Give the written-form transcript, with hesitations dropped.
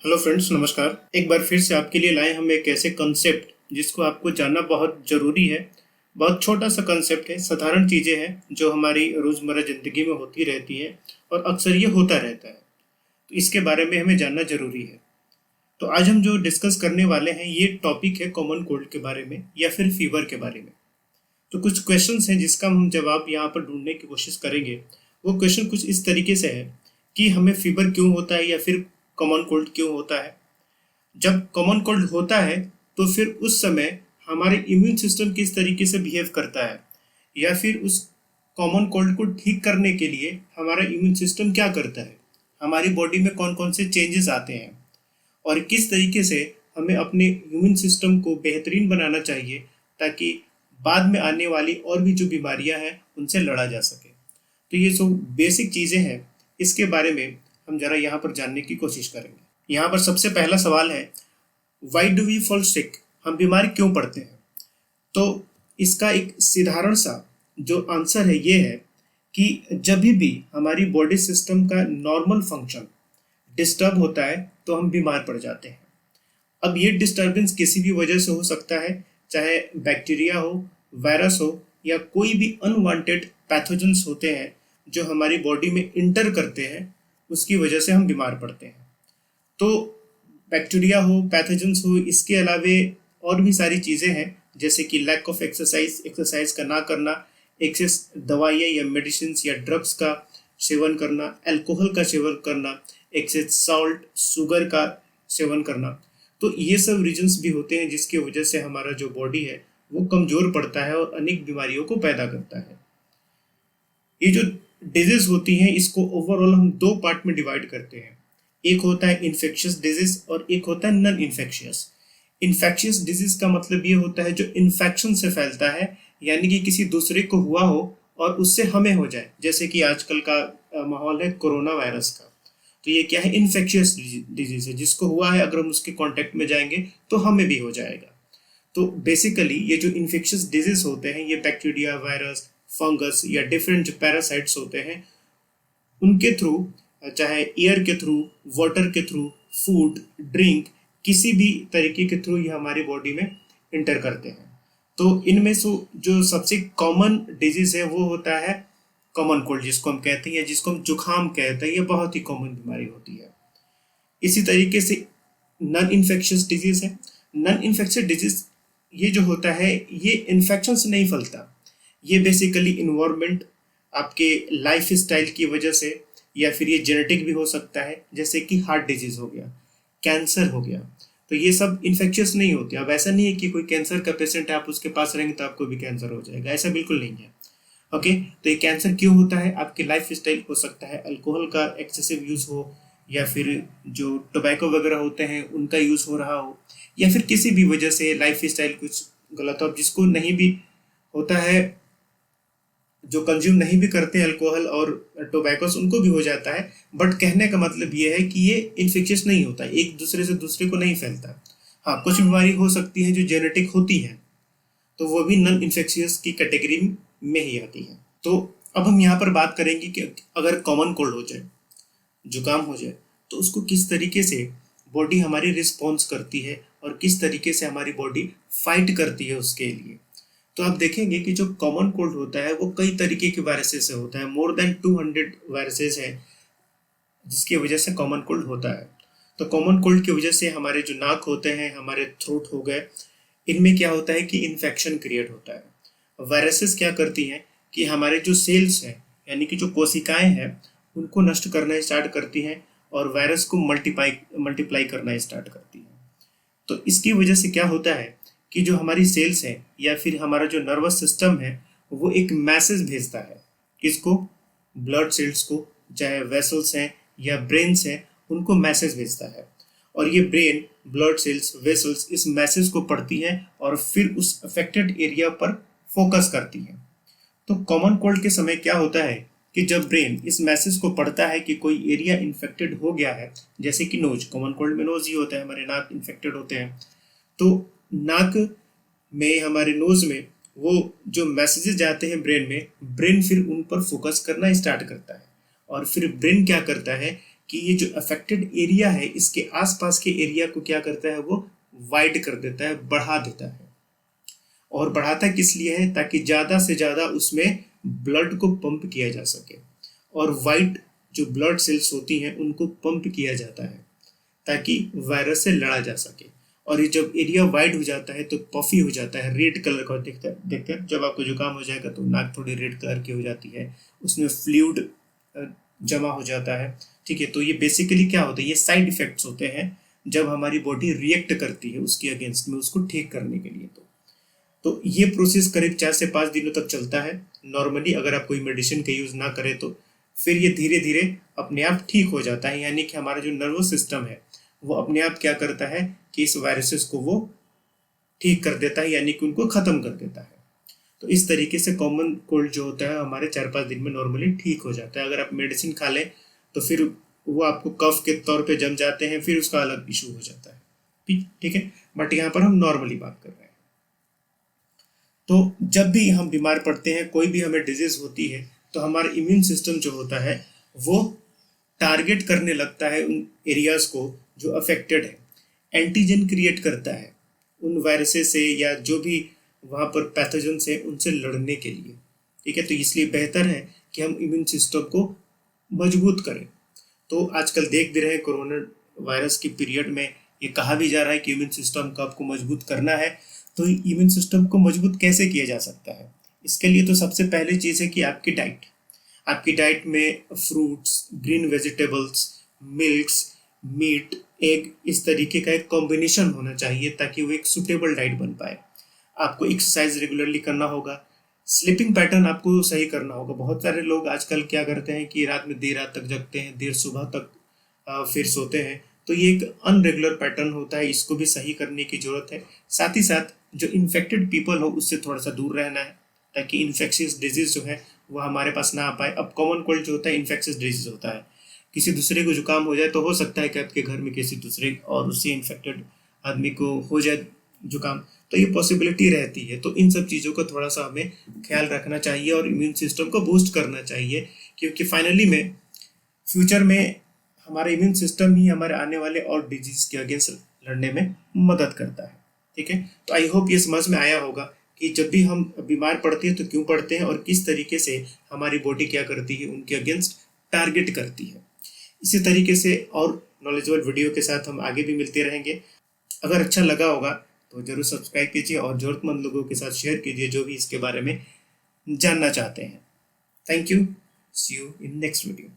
Hello friends, नमस्कार। एक बार फिर से आपके लिए लाए हम एक ऐसे कंसेप्ट जिसको आपको जानना बहुत ज़रूरी है। बहुत छोटा सा कंसेप्ट है, साधारण चीज़ें हैं जो हमारी रोज़मर्रा ज़िंदगी में होती रहती हैं और अक्सर ये होता रहता है। तो इसके बारे में हमें जानना ज़रूरी है। तो आज हम जो डिस्कस करने वाले हैं ये टॉपिक है कॉमन कोल्ड के बारे में या फिर फीवर के बारे में। तो कुछ क्वेश्चंस हैं जिसका हम जवाब यहाँ पर ढूंढने की कोशिश करेंगे। वो क्वेश्चन कुछ इस तरीके से है कि हमें फीवर क्यों होता है या फिर कॉमन कोल्ड क्यों होता है। जब कॉमन कोल्ड होता है तो फिर उस समय हमारे इम्यून सिस्टम किस तरीके से बिहेव करता है, या फिर उस कॉमन कोल्ड को ठीक करने के लिए हमारा इम्यून सिस्टम क्या करता है, हमारी बॉडी में कौन कौन से चेंजेस आते हैं और किस तरीके से हमें अपने इम्यून सिस्टम को बेहतरीन बनाना चाहिए ताकि बाद में आने वाली और भी जो बीमारियां हैं उनसे लड़ा जा सके। तो ये सब बेसिक चीज़ें हैं, इसके बारे में हम जरा यहाँ पर जानने की कोशिश करेंगे। यहाँ पर सबसे पहला सवाल है, why do we fall sick? हम बीमार क्यों पड़ते हैं? तो इसका एक साधारण सा जो आंसर है ये है कि जब भी हमारी बॉडी सिस्टम का नॉर्मल फंक्शन डिस्टर्ब होता है तो हम बीमार पड़ जाते हैं। अब ये डिस्टर्बेंस किसी भी वजह से हो सकता है, चाहे बैक्टीरिया हो, वायरस हो, या कोई भी अनवांटेड पैथोजेंस होते हैं जो हमारी बॉडी में इंटर करते हैं, उसकी वजह से हम बीमार पड़ते हैं। तो बैक्टीरिया हो, पैथोजेंस हो, इसके अलावे और भी सारी चीज़ें हैं जैसे कि लैक ऑफ एक्सरसाइज, एक्सरसाइज का ना करना, एक्सेस दवाइयाँ या मेडिसिन या ड्रग्स का सेवन करना, अल्कोहल का सेवन करना, एक्सेस सॉल्ट, शुगर का सेवन करना। तो ये सब रीजंस भी होते हैं जिसकी वजह से हमारा जो बॉडी है वो कमज़ोर पड़ता है और अनेक बीमारियों को पैदा करता है। ये जो डिजीज होती हैं इसको ओवरऑल हम दो पार्ट में डिवाइड करते हैं। एक होता है इन्फेक्शियस डिजीज और एक होता है नॉन इन्फेक्शियस। इन्फेक्शियस डिजीज का मतलब ये होता है जो इन्फेक्शन से फैलता है, यानी कि किसी दूसरे को हुआ हो और उससे हमें हो जाए, जैसे कि आजकल का माहौल है कोरोना वायरस का। तो ये क्या है? इन्फेक्शियस डिजीज है, जिसको हुआ है अगर हम उसके कांटेक्ट में जाएंगे तो हमें भी हो जाएगा। तो बेसिकली ये जो इन्फेक्शियस डिजीज होते हैं ये बैक्टीरिया, वायरस, फंगस या डिफरेंट जो पैरासाइट्स होते हैं उनके थ्रू, चाहे एयर के थ्रू, वाटर के थ्रू, फूड, ड्रिंक, किसी भी तरीके के थ्रू ये हमारी बॉडी में इंटर करते हैं। तो इनमें से जो सबसे कॉमन डिजीज है वो होता है कॉमन कोल्ड, जिसको हम कहते हैं या जिसको हम जुकाम कहते हैं। ये बहुत ही कॉमन बीमारी होती है। इसी तरीके से नॉन इन्फेक्शियस डिजीज है। नॉन इन्फेक्शियस डिजीज ये जो होता है ये इन्फेक्शन से नहीं फैलता। ये बेसिकली इन्वायरमेंट, आपके लाइफ स्टाइल की वजह से, या फिर ये जेनेटिक भी हो सकता है, जैसे कि हार्ट डिजीज हो गया, कैंसर हो गया। तो ये सब इन्फेक्शियस नहीं होते। अब ऐसा नहीं है कि कोई कैंसर का पेशेंट है आप उसके पास रहेंगे तो आपको भी कैंसर हो जाएगा, ऐसा बिल्कुल नहीं है। ओके, तो ये कैंसर क्यों होता है? आपके लाइफ स्टाइल हो सकता है, अल्कोहल का एक्सेसिव यूज हो, या फिर जो टोबैको वगैरह होते हैं उनका यूज हो रहा हो, या फिर किसी भी वजह से लाइफ स्टाइल कुछ गलत हो। अब जिसको नहीं भी होता है, जो कंज्यूम नहीं भी करते अल्कोहल और टोबैकोस, उनको भी हो जाता है। बट कहने का मतलब ये है कि ये इन्फेक्शियस नहीं होता, एक दूसरे से दूसरे को नहीं फैलता। हाँ, कुछ बीमारी हो सकती है जो जेनेटिक होती है, तो वो भी नॉन इन्फेक्शियस की कैटेगरी में ही आती है। तो अब हम यहाँ पर बात करेंगे कि अगर कॉमन कोल्ड हो जाए, जुकाम हो जाए, तो उसको किस तरीके से बॉडी हमारी रिस्पॉन्स करती है और किस तरीके से हमारी बॉडी फाइट करती है उसके लिए। तो आप देखेंगे कि जो कॉमन कोल्ड होता है वो कई तरीके के वायरसेस से होता है। मोर देन 200 वायरसेस हैं जिसकी वजह से कॉमन कोल्ड होता है। तो कॉमन कोल्ड की वजह से हमारे जो नाक होते हैं, हमारे थ्रोट हो गए, इनमें क्या होता है कि इन्फेक्शन क्रिएट होता है। वायरसेस क्या करती हैं कि हमारे जो सेल्स हैं, यानी कि जो कोशिकाएं हैं, उनको नष्ट करना स्टार्ट करती हैं और वायरस को मल्टीप्लाई करना स्टार्ट करती हैं। तो इसकी वजह से क्या होता है कि जो हमारी सेल्स हैं या फिर हमारा जो नर्वस सिस्टम है वो एक मैसेज भेजता है। किसको? ब्लड सेल्स को, चाहे वेसल्स हैं या ब्रेन्स हैं, उनको मैसेज भेजता है। और ये ब्रेन, ब्लड सेल्स, वेसल्स इस मैसेज को पढ़ती हैं और फिर उस अफेक्टेड एरिया पर फोकस करती हैं। तो कॉमन कोल्ड के समय क्या होता है कि जब ब्रेन इस मैसेज को पढ़ता है कि कोई एरिया इन्फेक्टेड हो गया है, जैसे कि नोज, कॉमन कोल्ड में नोज ही होता है, हमारे नाक इन्फेक्टेड होते हैं, तो नाक में, हमारे नोज में वो जो मैसेजेस जाते हैं ब्रेन में, ब्रेन फिर उन पर फोकस करना स्टार्ट करता है। और फिर ब्रेन क्या करता है कि ये जो अफेक्टेड एरिया है इसके आसपास के एरिया को क्या करता है, वो वाइड कर देता है, बढ़ा देता है। और बढ़ाता किस लिए है, ताकि ज़्यादा से ज़्यादा उसमें ब्लड को पंप किया जा सके, और वाइट जो ब्लड सेल्स होती हैं उनको पंप किया जाता है ताकि वायरस से लड़ा जा सके। और ये जब एरिया वाइड हो जाता है तो पफी हो जाता है, रेड कलर का देखते हैं। जब आपको जुकाम हो जाएगा तो नाक थोड़ी रेड कलर की हो जाती है, उसमें फ्लूइड जमा हो जाता है, ठीक है। तो ये बेसिकली क्या होता है, ये साइड इफेक्ट्स होते हैं जब हमारी बॉडी रिएक्ट करती है उसके अगेंस्ट में, उसको ठीक करने के लिए। तो ये प्रोसेस करीब 4 से 5 दिनों तक चलता है नॉर्मली, अगर आप कोई मेडिसिन का यूज़ ना करें तो। फिर ये धीरे धीरे अपने आप ठीक हो जाता है, यानी कि हमारा जो नर्वस सिस्टम है वो अपने आप क्या करता है कि इस वायरसेस को वो ठीक कर देता है, यानी कि उनको ख़त्म कर देता है। तो इस तरीके से कॉमन कोल्ड जो होता है हमारे 4-5 दिन में नॉर्मली ठीक हो जाता है। अगर आप मेडिसिन खा लें तो फिर वो आपको कफ के तौर पे जम जाते हैं, फिर उसका अलग इशू हो जाता है, ठीक है। बट यहाँ पर हम नॉर्मली बात कर रहे हैं। तो जब भी हम बीमार पड़ते हैं, कोई भी हमें डिजीज होती है, तो हमारा इम्यून सिस्टम जो होता है वो टारगेट करने लगता है उन एरियाज को जो अफेक्टेड है, एंटीजन क्रिएट करता है उन वायरसेस से या जो भी वहाँ पर पैथोजन्स हैं उनसे लड़ने के लिए, ठीक है। तो इसलिए बेहतर है कि हम इम्यून सिस्टम को मजबूत करें। तो आजकल देख भी रहे हैं कोरोना वायरस की पीरियड में ये कहा भी जा रहा है कि इम्यून सिस्टम को आपको मजबूत करना है। तो इम्यून सिस्टम को मजबूत कैसे किया जा सकता है, इसके लिए तो सबसे पहली चीज़ है कि आपकी डाइट में fruits, green vegetables, milks, meat, egg, इस तरीके का एक कॉम्बिनेशन होना चाहिए ताकि वो एक सुटेबल डाइट बन पाए। आपको एक्सरसाइज रेगुलरली करना होगा, स्लीपिंग पैटर्न आपको सही करना होगा। बहुत सारे लोग आजकल क्या करते हैं कि रात में देर रात तक जगते हैं, देर सुबह तक फिर सोते हैं, तो ये एक अनरेगुलर पैटर्न होता है, इसको भी सही करने की जरूरत है। साथ ही साथ जो इन्फेक्टेड पीपल हो उससे थोड़ा सा दूर रहना है ताकि इन्फेक्शियस डिजीज जो है वो हमारे पास ना आ पाए। अब कॉमन कोल्ड जो होता है इन्फेक्शियस डिजीज होता है, किसी दूसरे को जुकाम हो जाए तो हो सकता है कि आपके घर में किसी दूसरे और उससे इन्फेक्टेड आदमी को हो जाए जुकाम, तो ये पॉसिबिलिटी रहती है। तो इन सब चीज़ों का थोड़ा सा हमें ख्याल रखना चाहिए और इम्यून सिस्टम को बूस्ट करना चाहिए, क्योंकि फाइनली में फ्यूचर में हमारा इम्यून सिस्टम ही हमारे आने वाले और डिजीज के अगेंस्ट लड़ने में मदद करता है, ठीक है। तो आई होप ये समझ में आया होगा कि जब भी हम बीमार पड़ते हैं तो क्यों पड़ते हैं और किस तरीके से हमारी बॉडी क्या करती है, उनके अगेंस्ट टारगेट करती है। इसी तरीके से और नॉलेजेबल वीडियो के साथ हम आगे भी मिलते रहेंगे। अगर अच्छा लगा होगा तो जरूर सब्सक्राइब कीजिए और ज़रूरतमंद लोगों के साथ शेयर कीजिए जो भी इसके बारे में जानना चाहते हैं। Thank you, see you in next video.